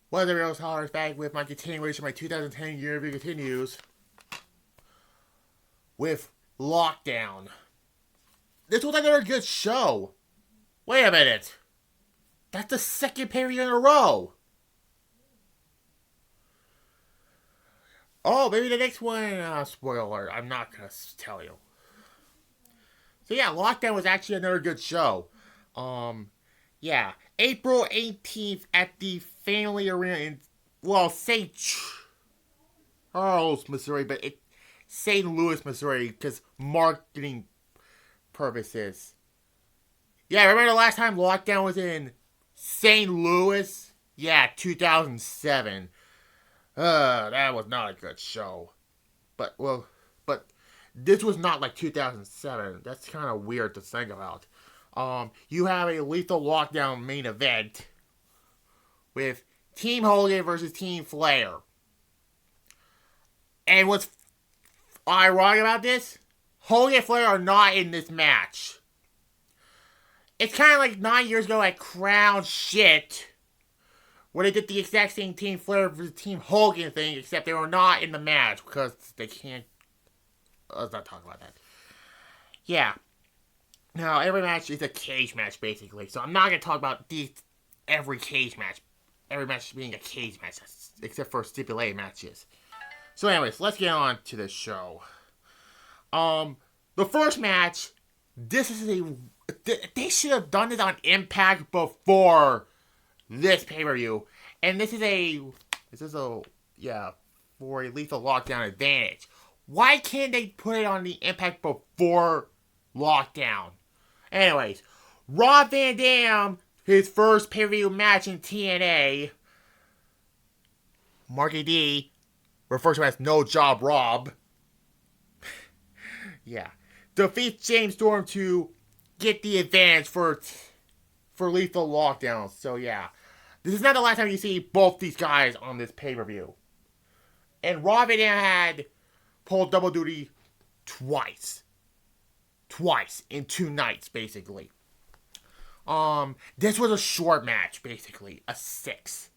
What the real Hollers back with my continuation of my 2010 year review continues with Lockdown. This was another good show. Wait a minute. That's the second period in a row. Oh, maybe the next one, spoiler, I'm not going to tell you. So yeah, Lockdown was actually another good show. Yeah, April 18th at the Family Arena in, St. Charles, Missouri, but St. Louis, Missouri, because marketing purposes. Yeah, remember the last time Lockdown was in St. Louis? Yeah, 2007. That was not a good show. But this was not like 2007. That's kind of weird to think about. You have a Lethal Lockdown main event with Team Hogan versus Team Flair. And what's ironic about this? Hogan and Flair are not in this match. It's kind of like 9 years ago at Crown Shit, where they did the exact same Team Flair versus Team Hogan thing, except they were not in the match because they can't. Let's not talk about that. Yeah. Now, every match is a cage match, basically. So I'm not going to talk about every cage match. Every match being a cage match, except for stipulated matches. So anyways, let's get on to the show. The first match, this is they should have done it on Impact before this pay-per-view. And this is for a Lethal Lockdown advantage. Why can't they put it on the Impact before Lockdown? Anyways, Rob Van Dam, his first pay-per-view match in TNA, Marky D, referred to as No Job Rob, yeah, defeats James Storm to get the advantage for Lethal Lockdown. So yeah, this is not the last time you see both these guys on this pay-per-view. And Rob Van Dam had pulled double duty twice in 2 nights, basically. This was a short match, basically, a 6.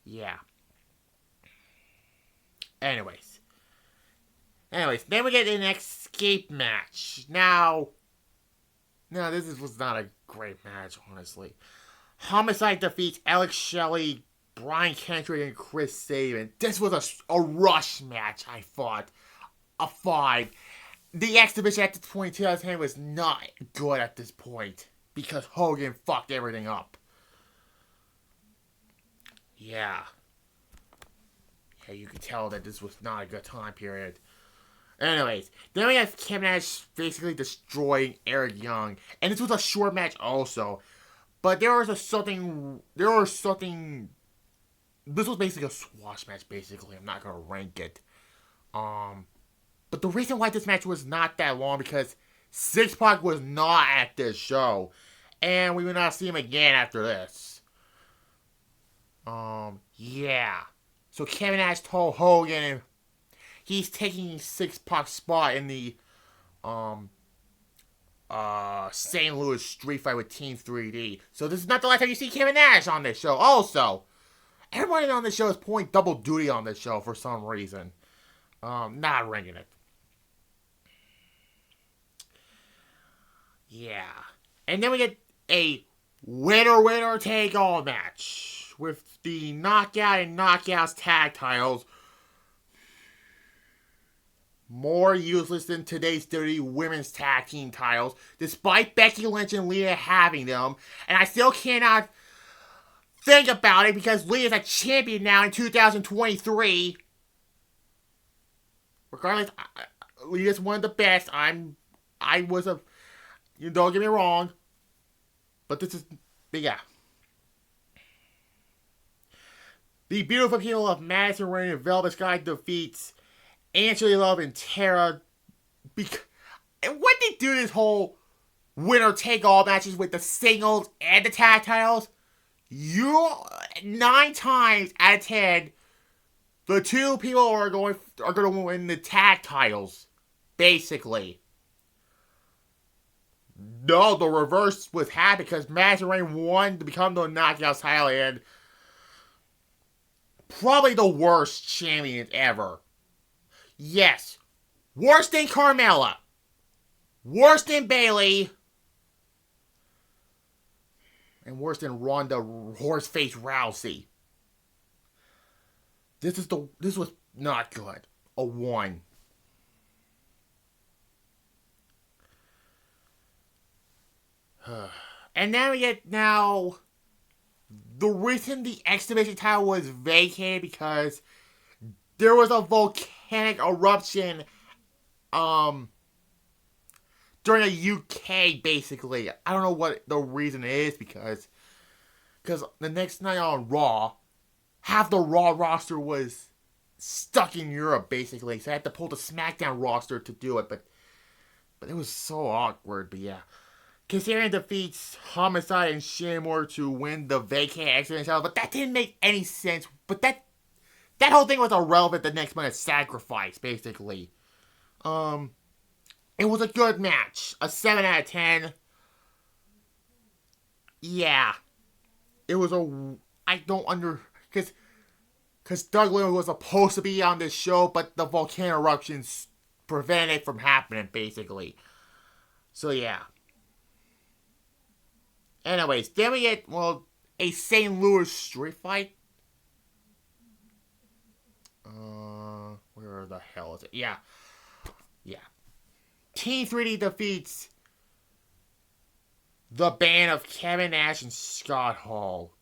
Yeah. Anyways, then we get an escape match. Now, this was not a great match, honestly. Homicide defeats Alex Shelley, Brian Kendrick, and Chris Sabin. This was a rush match, I thought. A 5. The exhibition at this point in 2010 was not good at this point because Hogan fucked everything up. Yeah, you could tell that this was not a good time period. Anyways, then we have Kevin Nash basically destroying Eric Young, and this was a short match also, but this was basically a squash match. Basically, I'm not gonna rank it. But the reason why this match was not that long because Six Pac was not at this show. And we will not see him again after this. Yeah. So Kevin Nash told Hogan he's taking Six Pac's spot in the St. Louis street fight with Team 3D. So this is not the last time you see Kevin Nash on this show. Also, everybody on this show is pulling double duty on this show for some reason. Not ranking it. Yeah. And then we get a winner take all match with the Knockout and Knockouts tag titles. More useless than today's dirty women's tag team titles, despite Becky Lynch and Lita having them. And I still cannot think about it because Lita's a champion now in 2023. Regardless, Lita's one of the best. Don't get me wrong, but yeah. The beautiful people of Madison Rain and Velvet Sky defeats Angela Love and Tara. And when they do this whole winner take all matches with the singles and the tag titles, 9 times out of 10, the 2 people are going to win the tag titles, basically. No, the reverse was happening because Madison Rain won to become the Knockouts title, and Angela Love defeated Tara. And when they do this whole winner take all matches with the singles and the tag titles, 9 times out of 10, the 2 people are going to win the tag titles, basically. No, the reverse was happening because Madison Rain won to become the Knockouts title, and probably the worst champion ever. Yes. Worse than Carmella. Worse than Bayley. And worse than Ronda Horseface Rousey. This was not good. A 1. And now we get the reason the X Division title was vacated because there was a volcanic eruption during the UK, basically. I don't know what the reason is because the next night on Raw, half the Raw roster was stuck in Europe, basically. So I had to pull the SmackDown roster to do it, but it was so awkward. But yeah, Kazarian defeats Homicide and Shamor to win the vacated X Division title, but that didn't make any sense. But that whole thing was irrelevant the next month. Sacrifice, basically. It was a good match. A 7 out of 10. Yeah. It was because Doug Lewis was supposed to be on this show, but the volcano eruptions prevented it from happening, basically. So, yeah. Anyways, then we get, a St. Louis street fight. Where the hell is it? Yeah. Team 3D defeats the band of Kevin Nash and Scott Hall.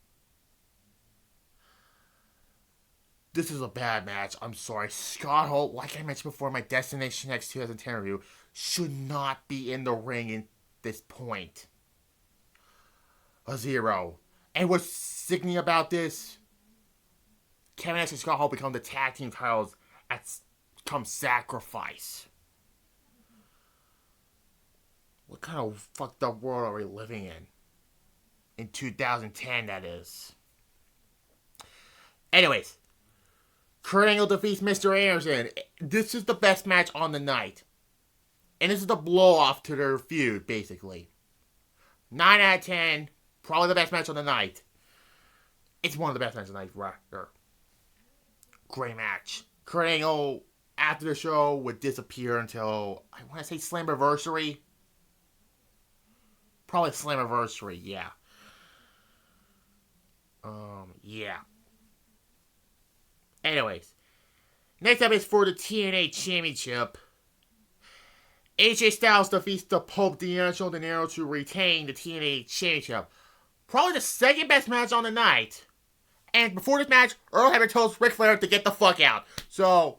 This is a bad match. I'm sorry. Scott Hall, like I mentioned before in my Destination X 2010 review, should not be in the ring at this point. A 0. And what's sickening about this, Kevin Nash and Scott Hall become the tag team titles come Sacrifice. What kind of fucked up world are we living in? In 2010, that is. Anyways, Kurt Angle defeats Mr. Anderson. This is the best match on the night. And this is the blow-off to their feud, basically. 9 out of 10. Probably the best match on the night. It's one of the best matches on the night. Right. Great match. Kurt Angle, after the show, would disappear until, I want to say, Slammiversary. Probably Slammiversary, yeah. Yeah. Anyways. Next up is for the TNA Championship. AJ Styles defeats the Pope D'Angelo De Niro to retain the TNA Championship. Probably the second best match on the night. And before this match, Earl Hebner tells Ric Flair to get the fuck out. So,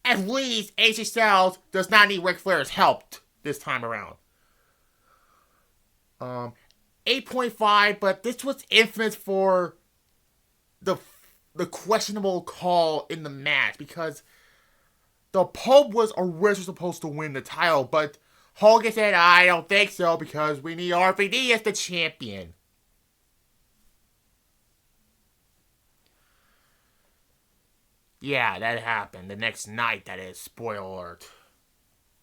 at least AJ Styles does not need Ric Flair's help this time around. 8.5, but this was infamous for the questionable call in the match because the Pope was originally supposed to win the title, but Hogan said, I don't think so because we need RVD as the champion. Yeah, that happened. The next night, that is. Spoiler alert.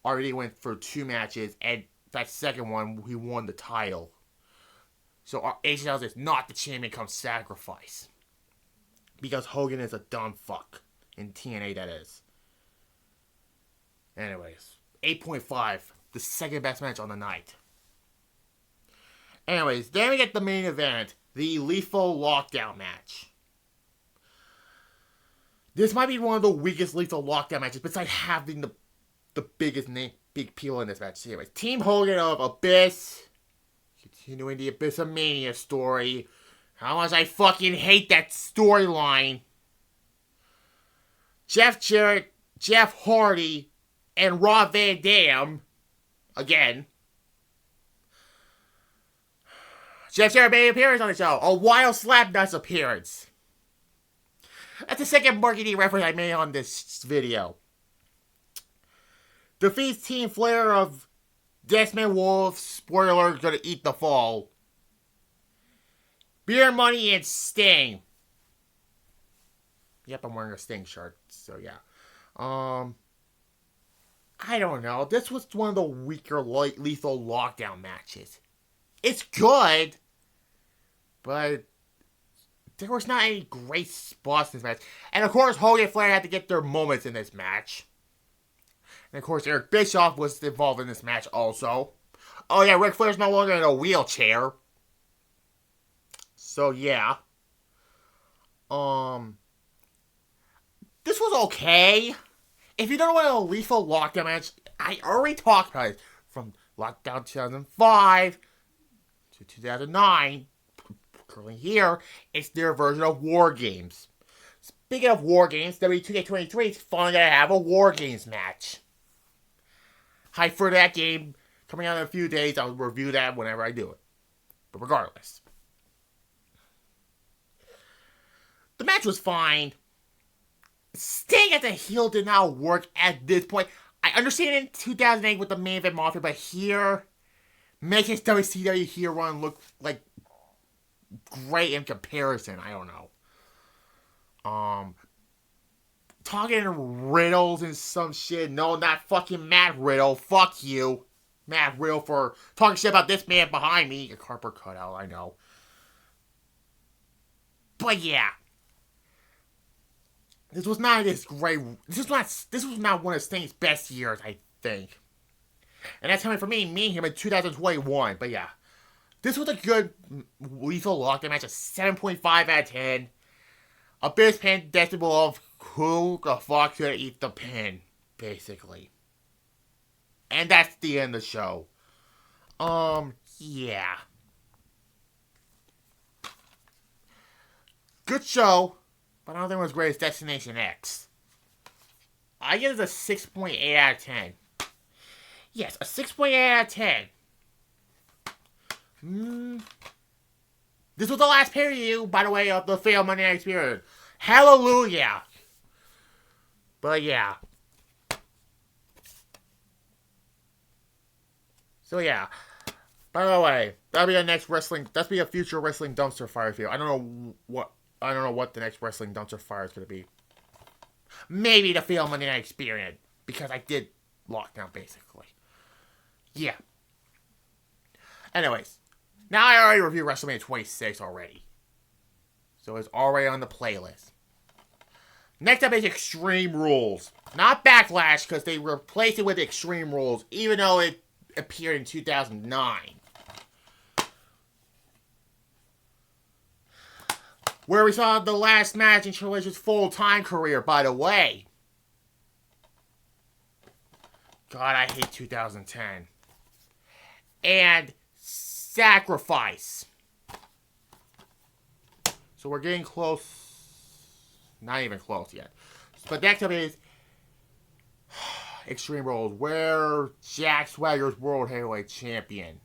RVD went for 2 matches, and that second one, he won the title. So AJ Styles is not the champion come Sacrifice. Because Hogan is a dumb fuck. In TNA, that is. Anyways, 8.5. The second best match on the night. Anyways, then we get the main event. The Lethal Lockdown match. This might be one of the weakest Lethal Lockdown matches, besides having the biggest big people in this match. Anyways, Team Hogan of Abyss. Continuing the Abyssomania story. How much I fucking hate that storyline. Jeff Jarrett, Jeff Hardy, and Rob Van Dam. Again. Jeff Jarrett made an appearance on the show. A wild Slapnuts appearance. That's the second marketing reference I made on this video. Defeats Team Flair of Desmond Wolf. Spoiler, gonna eat the fall. Beer Money and Sting. Yep, I'm wearing a Sting shirt, so yeah. I don't know. This was one of the weaker Lethal Lockdown matches. It's good, but there was not any great spots in this match. And of course, Hogan and Flair had to get their moments in this match. And of course, Eric Bischoff was involved in this match also. Oh yeah, Ric Flair's no longer in a wheelchair. So yeah. This was okay. If you don't know what a lethal lockdown match, I already talked about it. From Lockdown 2005 to 2009, currently here, it's their version of War Games. Speaking of War Games, W2K23 is finally going to have a War Games match. Hype for that game coming out in a few days. I'll review that whenever I do it. But regardless, the match was fine. Staying as a heel did not work at this point. I understand in 2008 with the main event Mafia, but here, make his WCW heel run look like great in comparison. I don't know. Talking riddles and some shit. No, not fucking Matt Riddle. Fuck you, Matt Riddle, for talking shit about this man behind me. Your Harper cutout, I know. But yeah. This was not this great. This was not one of Sting's best years, I think. And that's coming from me and him in 2021. But yeah, this was a good lethal lockdown match. A 7.5 out of 10. A best pin decibel of who the fuck should eat the pin, basically. And that's the end of the show. Yeah. Good show. But I don't think it was great as Destination X. I give it a 6.8 out of 10. Yes, a 6.8 out of 10. This was the last pay-per-view, by the way, of the failed Monday Night Experience. Hallelujah! But yeah. So yeah. By the way, that'll be a future wrestling dumpster fire video. I don't know what the next wrestling dumpster fire is going to be. Maybe the failed Monday Night Experience. Because I did Lockdown, basically. Yeah. Anyways. Now I already reviewed WrestleMania 26 already. So it's already on the playlist. Next up is Extreme Rules. Not Backlash, because they replaced it with Extreme Rules, even though it appeared in 2009. Where we saw the last match in Triple H's full-time career, by the way. God, I hate 2010. And Sacrifice. So we're getting close. Not even close yet. But next up is Extreme Rules, where Jack Swagger's World Heavyweight Champion.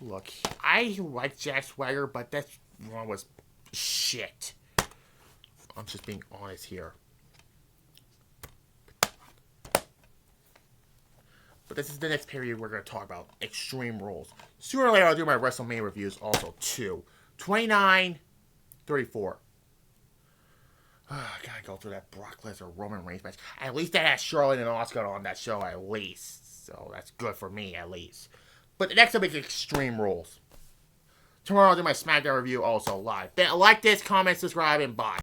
Look, I like Jack Swagger, but that one was shit. I'm just being honest here. But this is the next period we're going to talk about. Extreme Rules. Sooner or later, I'll do my WrestleMania reviews also, too. 29, 34. I gotta go through that Brock Lesnar Roman Reigns match. At least that has Charlotte and Asuka on that show, at least. So that's good for me, at least. But the next up is Extreme Rules. Tomorrow I'll do my SmackDown review also live. Like this, comment, subscribe, and bye.